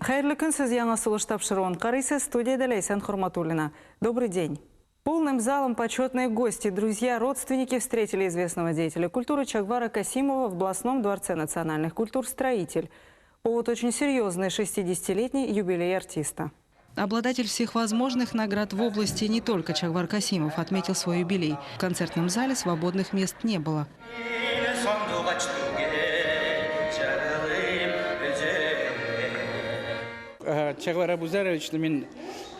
Хайырлы күн, сіз яңа сұлыш тапшыруын қарайсыз, студияда Лейсан Хурматуллина. Добрый день. Полным залом почетные гости, друзья, родственники встретили известного деятеля культуры Чагвара Касимова в областном дворце национальных культур «Строитель». Повод очень серьезный – 60-летний юбилей артиста. Обладатель всех возможных наград в области не только Чагвар Касимов отметил свой юбилей. В концертном зале свободных мест не было. Чагвар Абузаровичны мен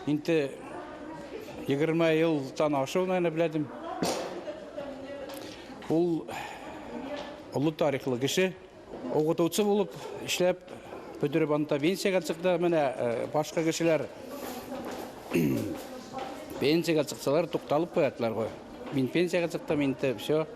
инте 20 ел танышуын білдім. Ол ұлы тарихлы кіші. Оғытуцы болып ішлеп, бүдіріп анта пенсияға шықты. Міне башқа кішілер пенсияға шықсалар тоқталып қоятылар ғой. Мен пенсияға шықты, менті все.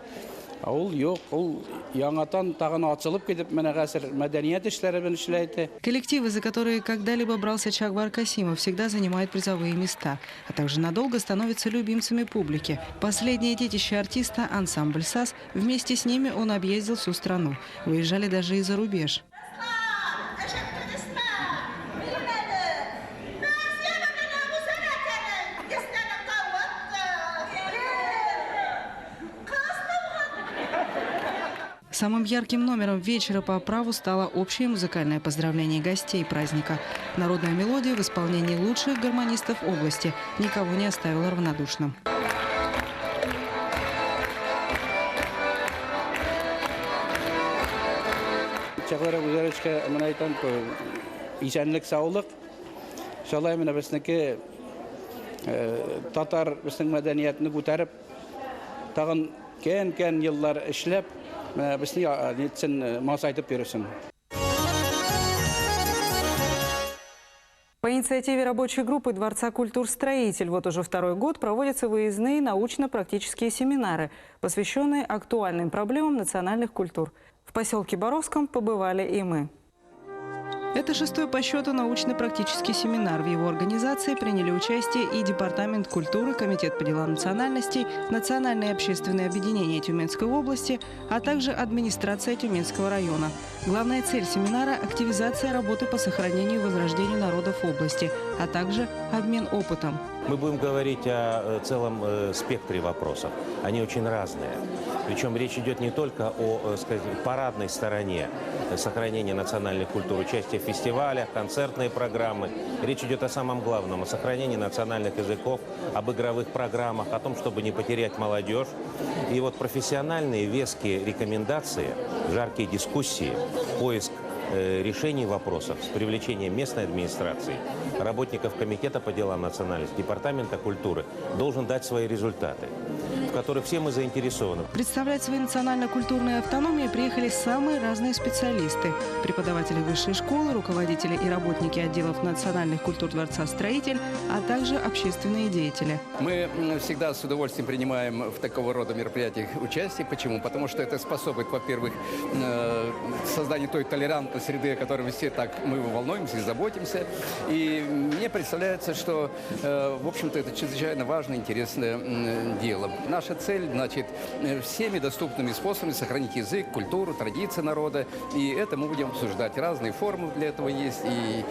Ол yok, ол яңатан тағын атсылып кетіп, міне ғасыр мәдениет ішлері бен ішлейді. Коллективы, за которые когда-либо брался Чагвар Касимов, всегда занимают призовые места, а также надолго становятся любимцами публики. Последнее детище артиста – ансамбль САС. Вместе с ними он объездил всю страну. Выезжали даже и за рубеж. Самым ярким номером вечера по праву стало общее музыкальное поздравление гостей праздника. Народная мелодия в исполнении лучших гармонистов области никого не оставила равнодушным. Чагвар Абузаровичка мен айтам, ишәнлек саулык. Шалай менә безнеке татар безнең мәдәниятне күтәреп, тагын кән еллар эшләп, безне нетсен масайтып берсен. По инициативе рабочей группы Дворца культур «Строитель» вот уже второй год проводятся выездные научно-практические семинары, посвященные актуальным проблемам национальных культур. В поселке Боровском побывали и мы. Это 6-й по счету научно-практический семинар. В его организации приняли участие и Департамент культуры, Комитет по делам национальностей, Национальное общественное объединение Тюменской области, а также администрация Тюменского района. Главная цель семинара – активизация работы по сохранению и возрождению народов области, а также обмен опытом. Мы будем говорить о целом спектре вопросов. Они очень разные. Причем речь идет не только о, сказать, парадной стороне сохранения национальной культуры, участия в фестивалях, концертные программы. Речь идет о самом главном, о сохранении национальных языков, об игровых программах, о том, чтобы не потерять молодежь. И вот профессиональные веские рекомендации, жаркие дискуссии, поиск решений вопросов с привлечением местной администрации, работников Комитета по делам национальности, Департамента культуры должен дать свои результаты, в которых все мы заинтересованы. Представлять свои национально-культурные автономии приехали самые разные специалисты. Преподаватели высшей школы, руководители и работники отделов национальных культур Дворца «Строитель», а также общественные деятели. Мы всегда с удовольствием принимаем в такого рода мероприятиях участие. Почему? Потому что это способствует, во-первых, созданию той толерантной среды, о которой мы все так волнуемся и заботимся. И мне представляется, что, в общем-то, это чрезвычайно важное, интересное дело. Наша цель, значит, всеми доступными способами сохранить язык, культуру, традиции народа. И это мы будем обсуждать. Разные формы для этого есть. И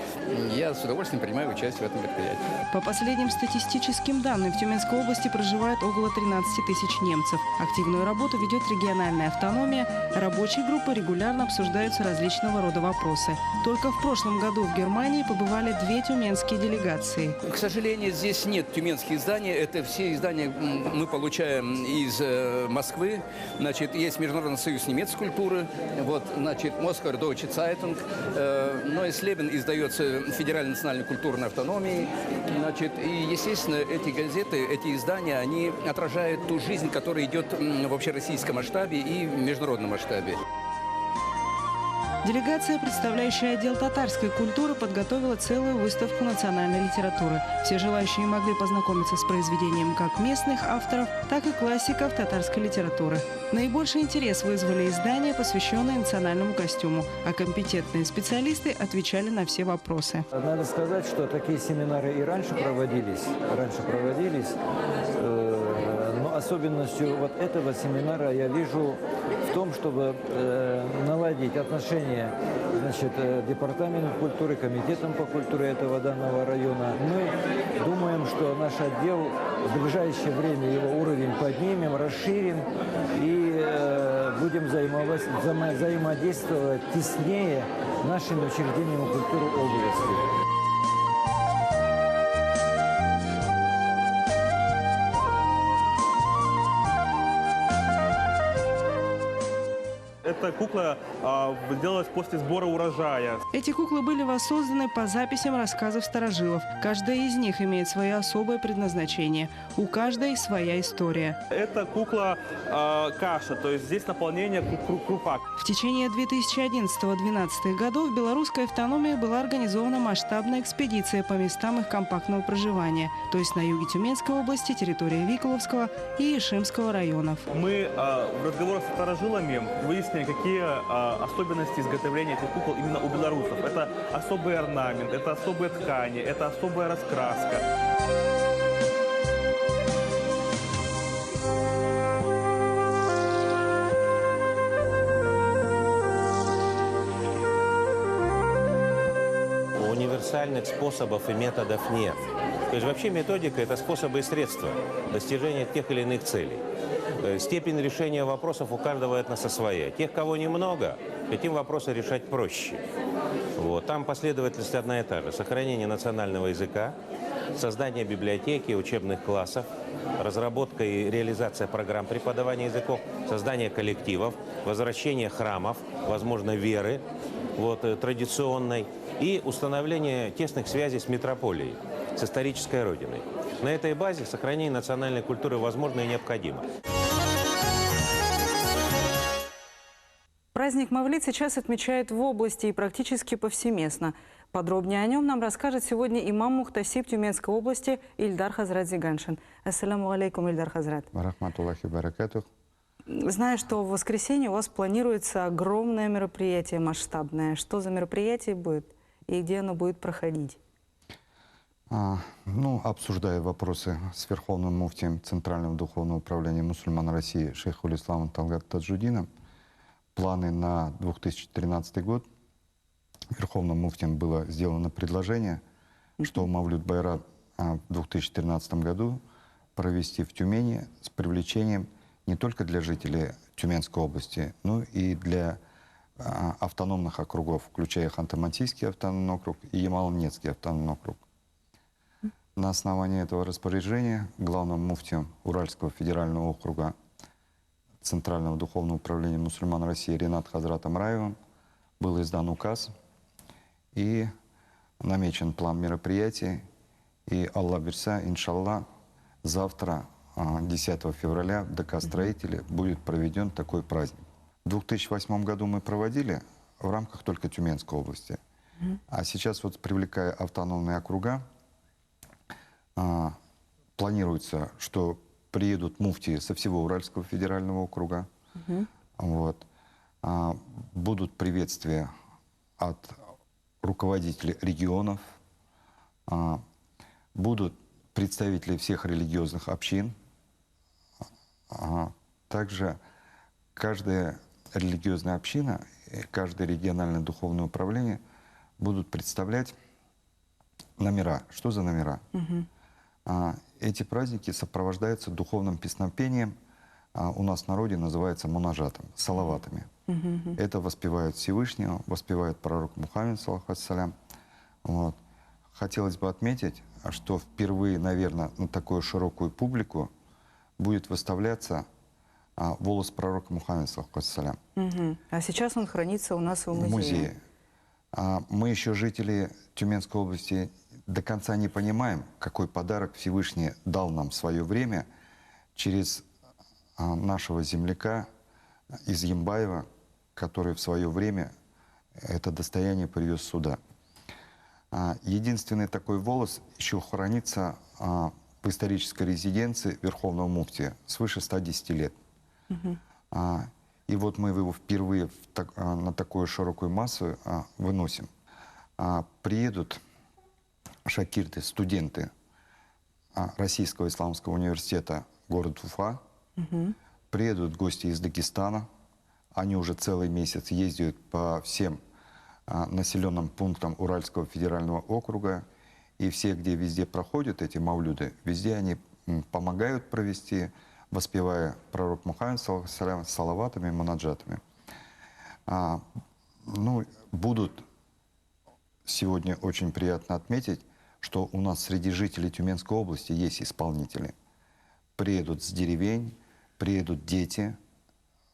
я с удовольствием принимаю участие в этом мероприятии. По последним статистическим данным, в Тюменской области проживает около 13 тысяч немцев. Активную работу ведет региональная автономия. Рабочие группы регулярно обсуждаются различного рода вопросы. Только в прошлом году в Германии побывали 2 тюменские делегации. К сожалению, здесь нет тюменских изданий. Это все издания мы получаем из Москвы. Значит, есть Международный союз немецкой культуры. Вот, значит, Moskauer Deutsche Zeitung. Neues Leben издается Федеральной национальной культурной автономией. Значит, и, естественно, эти газеты, эти издания, они отражают ту жизнь, которая идет в общероссийском масштабе и в международном масштабе. Делегация, представляющая отдел татарской культуры, подготовила целую выставку национальной литературы. Все желающие могли познакомиться с произведением как местных авторов, так и классиков татарской литературы. Наибольший интерес вызвали издания, посвященные национальному костюму, а компетентные специалисты отвечали на все вопросы. Надо сказать, что такие семинары и раньше проводились, но особенностью вот этого семинара я вижу в том, чтобы наладить отношения значит, департаментом культуры, комитетом по культуре этого данного района. Мы думаем, что наш отдел в ближайшее время его уровень поднимем, расширим и будем взаимодействовать теснее с нашими учреждениями культуры области. Эта кукла делалась после сбора урожая. Эти куклы были воссозданы по записям рассказов старожилов. Каждая из них имеет свое особое предназначение. У каждой своя история. Это кукла каша, то есть здесь наполнение крупа. В течение 2011-2012 годов в белорусской автономии была организована масштабная экспедиция по местам их компактного проживания, то есть на юге Тюменской области, территории Викуловского и Ишимского районов. Мы в разговорах с старожилами выяснили, какие особенности изготовления этих кукол именно у белорусов. Это особый орнамент, это особые ткани, это особая раскраска. Универсальных способов и методов нет. То есть вообще методика – это способы и средства достижения тех или иных целей. Степень решения вопросов у каждого этноса своя. Тех, кого немного, этим вопросы решать проще. Вот. Там последовательность одна и та же. Сохранение национального языка, создание библиотеки, учебных классов, разработка и реализация программ преподавания языков, создание коллективов, возвращение храмов, возможно, веры традиционной и установление тесных связей с метрополией, с исторической родиной. На этой базе сохранение национальной культуры возможно и необходимо. Праздник Мавлид сейчас отмечают в области и практически повсеместно. Подробнее о нем нам расскажет сегодня имам Мухтасиб Тюменской области Ильдар Хазрат Зиганшин. Ассаламу алейкум, Ильдар Хазрат. Рахматуллахи баракатух. Знаю, что в воскресенье у вас планируется огромное мероприятие, масштабное. Что за мероприятие будет и где оно будет проходить? Обсуждая вопросы с Верховным муфтием Центрального духовного управления мусульман России шейхом Исламом Талгат Таджудином, планы на 2013 год Верховным муфтием было сделано предложение, что Мавлюд Байрам в 2013 году провести в Тюмени с привлечением не только для жителей Тюменской области, но и для автономных округов, включая Ханты-Мансийский автономный округ и Ямало-Ненецкий автономный округ. На основании этого распоряжения главным муфтием Уральского федерального округа Центрального духовного управления мусульман России Ринат Хазратом Раевым был издан указ и намечен план мероприятий. И Аллах берса, иншаллах, завтра, 10 февраля, в ДК «Строители» будет проведен такой праздник. В 2008 году мы проводили в рамках только Тюменской области. А сейчас, привлекая автономные округа, планируется, что приедут муфтии со всего Уральского федерального округа. Будут приветствия от руководителей регионов, будут представители всех религиозных общин. Также каждая религиозная община, каждое региональное духовное управление будут представлять номера. Что за номера? Эти праздники сопровождаются духовным песнопением, у нас в народе называется мунажатом, салаватами. Это воспевают Всевышнего, воспевают пророк Мухаммед, саллаллаху алейхи ва саллям. Хотелось бы отметить, что впервые, наверное, на такую широкую публику будет выставляться волос пророка Мухаммеда, саллаллаху алейхи ва саллям. А сейчас он хранится у нас в музее. Мы еще, жители Тюменской области, до конца не понимаем, какой подарок Всевышний дал нам в свое время через нашего земляка из Ямбаева, который в свое время это достояние привез сюда. Единственный такой волос еще хранится в исторической резиденции Верховного муфтия свыше 110 лет. И вот мы его впервые на такую широкую массу выносим. Приедут шакирты, студенты Российского исламского университета города Уфа. Приедут гости из Дагестана. Они уже целый месяц ездят по всем населенным пунктам Уральского федерального округа. И все, где везде проходят эти мавлюды, везде они помогают провести, воспевая пророк Мухаммед салаватами и манаджатами. Ну, будут сегодня очень приятно отметить, что у нас среди жителей Тюменской области есть исполнители. Приедут с деревень, приедут дети.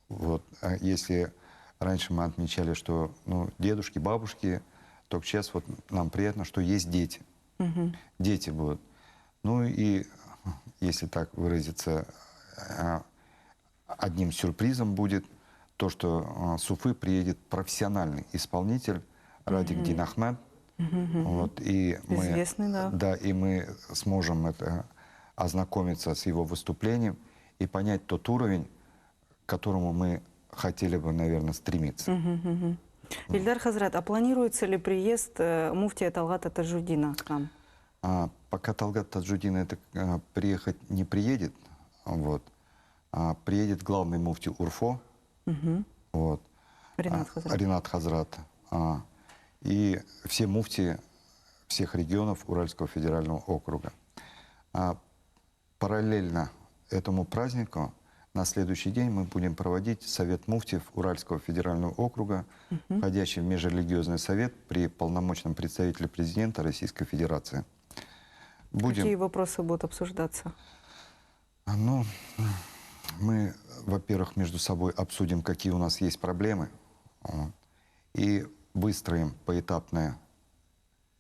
Вот. А если раньше мы отмечали, что дедушки, бабушки, только сейчас вот нам приятно, что есть дети. Дети будут. Ну и, если так выразиться, одним сюрпризом будет то, что с Уфы приедет профессиональный исполнитель Радик Дин Ахмед. Вот, и Известный, да. Да, и мы сможем ознакомиться с его выступлением и понять тот уровень, к которому мы хотели бы, наверное, стремиться. Ильдар Хазрат, а планируется ли приезд муфтия Талгата Таджудина к нам? Пока Талгат Таджудин приехать не приедет, вот, приедет главный муфти УРФО, вот, Ринат Хазрат. И все муфтии всех регионов Уральского федерального округа. Параллельно этому празднику на следующий день мы будем проводить Совет муфтиев Уральского федерального округа, входящий в Межрелигиозный совет при полномочном представителе президента Российской Федерации. Какие вопросы будут обсуждаться? Ну, мы, во-первых, между собой обсудим, какие у нас есть проблемы, и выстроим поэтапное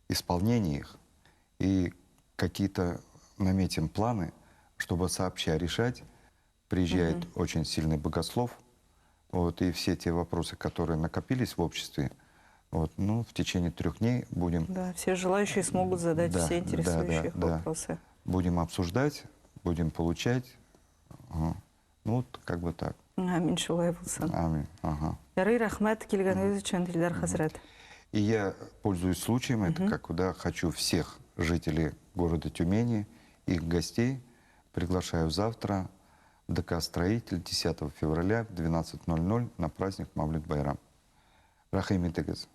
исполнение их, и какие-то наметим планы, чтобы сообща решать. Приезжает очень сильный богослов, вот, и все те вопросы, которые накопились в обществе, вот, ну, в течение 3 дней будем... Да, все желающие смогут задать все интересующие вопросы. Будем обсуждать, будем получать. Ну, вот как бы так. Амин, шулай булсын. Амин. Ага. Ярый рахмат келгеніңіз үшін, Ильдар Хазрат. И я, пользуясь случаем, это как хочу всех жителей города Тюмени, их гостей, приглашаю завтра в ДК «Строитель» 10 февраля в 12:00 на праздник Мавлид Байрам. Рахим Итегез.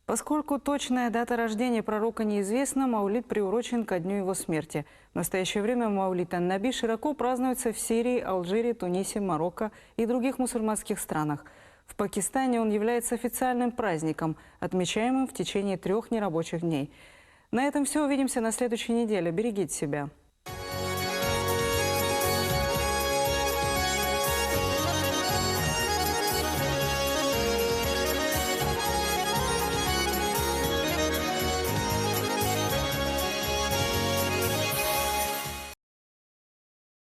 Поскольку точная дата рождения пророка неизвестна, Маулид приурочен ко дню его смерти. В настоящее время Маулид ан-Наби широко празднуется в Сирии, Алжире, Тунисе, Марокко и других мусульманских странах. В Пакистане он является официальным праздником, отмечаемым в течение 3 нерабочих дней. На этом все. Увидимся на следующей неделе. Берегите себя.